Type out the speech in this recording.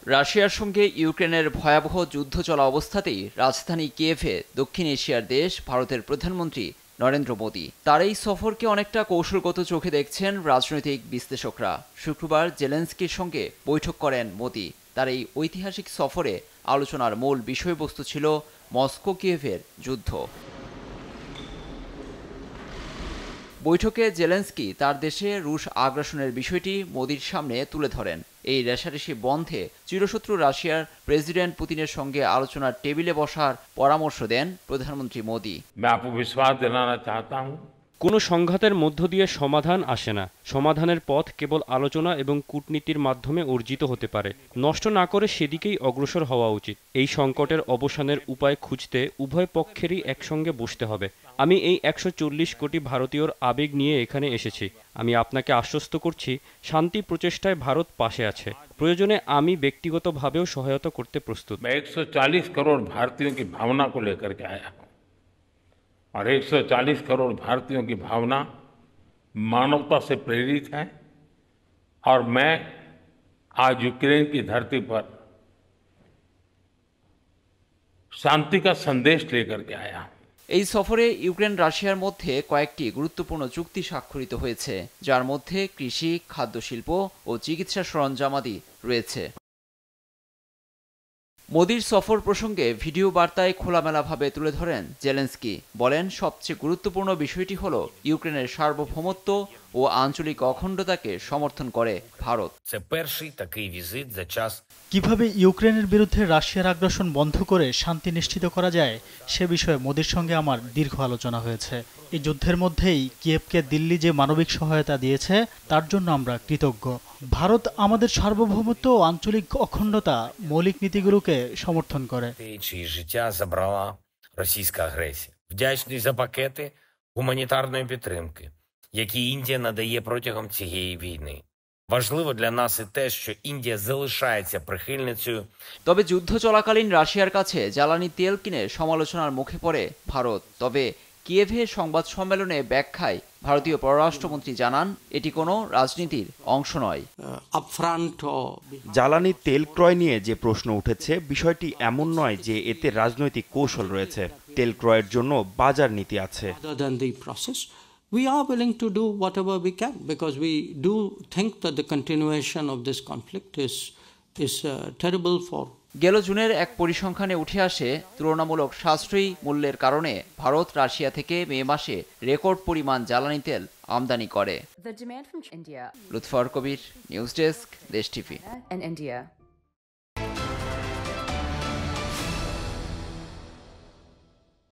রাশিয়ার সঙ্গে ইউক্রেনের ভয়াবহ যুদ্ধ চলা অবস্থাতেই রাজধানী কিয়েভে দক্ষিণ এশিয়ার দেশ ভারতের প্রধানমন্ত্রী নরেন্দ্র মোদী তার এই সফরকে অনেকটা কৌশলগত চোখে দেখছেন রাজনৈতিক বিশ্লেষকরা। শুক্রবার জেলেনস্কির সঙ্গে বৈঠক করেন মোদী। তার এই ঐতিহাসিক সফরে আলোচনার মূল বিষয়বস্তু ছিল মস্কো কিয়েভের যুদ্ধ। বৈঠকে জেলেনস্কি তার দেশে রুশ আগ্রাসনের বিষয়টি মোদির সামনে তুলে ধরেন। এই রেষারেষি বন্ধে চিরশত্রু রাশিয়ার প্রেসিডেন্ট পুতিনের সঙ্গে আলোচনার টেবিলে বসার পরামর্শ দেন প্রধানমন্ত্রী মোদী। কোনো সংঘাতের মধ্য দিয়ে সমাধান আসে না। সমাধানের পথ কেবল আলোচনা এবং কূটনীতির মাধ্যমে অর্জিত হতে পারে। নষ্ট না করে সেদিকেই অগ্রসর হওয়া উচিত। এই সংকটের অবসানের উপায় খুঁজতে উভয় পক্ষেরই একসঙ্গে বসতে হবে। আমি এই ১৪০ কোটি ভারতীয়র আবেগ নিয়ে এখানে এসেছি। আমি আপনাকে আশ্বস্ত করছি, শান্তি প্রচেষ্টায় ভারত পাশে আছে। প্রয়োজনে আমি ব্যক্তিগতভাবেও সহায়তা করতে প্রস্তুত। 140 करोड़ भारतीयों की भावना को लेकर के आया हूं और 140 करोड़ भारतीयों की भावना मानवता से प्रेरित है और मैं आज यूक्रेन की धरती पर शांति का संदेश लेकर के आया हूं। এই সফরে ইউক্রেন রাশিয়ার মধ্যে কয়েকটি গুরুত্বপূর্ণ চুক্তি স্বাক্ষরিত হয়েছে, যার মধ্যে কৃষি, খাদ্য শিল্প ও চিকিৎসা সরঞ্জামাদি রয়েছে। মোদির সফর প্রসঙ্গে ভিডিও বার্তায় খোলামেলাভাবে তুলে ধরেন জেলেনস্কি। বলেন, সবচেয়ে গুরুত্বপূর্ণ বিষয়টি হল ইউক্রেনের সার্বভৌমত্ব ও আঞ্চলিক অখণ্ডতাকে সমর্থন করে ভারত। কিভাবে ইউক্রেনের বিরুদ্ধে রাশিয়ার আগ্রাসন বন্ধ করে শান্তি নিশ্চিত করা যায় সে বিষয়ে মোদির সঙ্গে আমার দীর্ঘ আলোচনা হয়েছে। এই যুদ্ধের মধ্যেই কিয়েভকে দিল্লি যে মানবিক সহায়তা দিয়েছে তার জন্য আমরা কৃতজ্ঞ। ভারত আমাদের সার্বভৌমত্ব ও আঞ্চলিক অখণ্ডতা মৌলিক নীতিগুলোকে সমর্থন করে। які Індія надає протягом цієї війни. Важливо для нас і те, що Індія залишається прихильницею. তবে যুদ্ধ চলাকালীন রাশিয়ার কাছে জ্বালানি তেল কিনে সমালোচনার মুখে পড়ে ভারত। তবে কিয়েভে সংবাদ সম্মেলনে ব্যাখ্যায় ভারতীয় পররাষ্ট্রমন্ত্রী জানান, এটি কোনো রাজনীতির অংশ নয়। জ্বালানি তেল ক্রয় নিয়ে যে প্রশ্ন উঠেছে, বিষয়টি এমন নয় যে এতে রাজনৈতিক কৌশল রয়েছে। তেল ক্রয়ের জন্য বাজার নীতি আছে। We are willing to do whatever we can because we do think that the continuation of this conflict is terrible for. গেল জুনের এক পরিসংখ্যানে উঠে আসে, তুলনামূলক সাশ্রয়ী মূল্যের কারণে ভারত রাশিয়া থেকে মে মাসে রেকর্ড পরিমাণ জ্বালানি তেল আমদানি করে। লুৎফর কবির, নিউজ ডেস্ক, দেশ টিভি।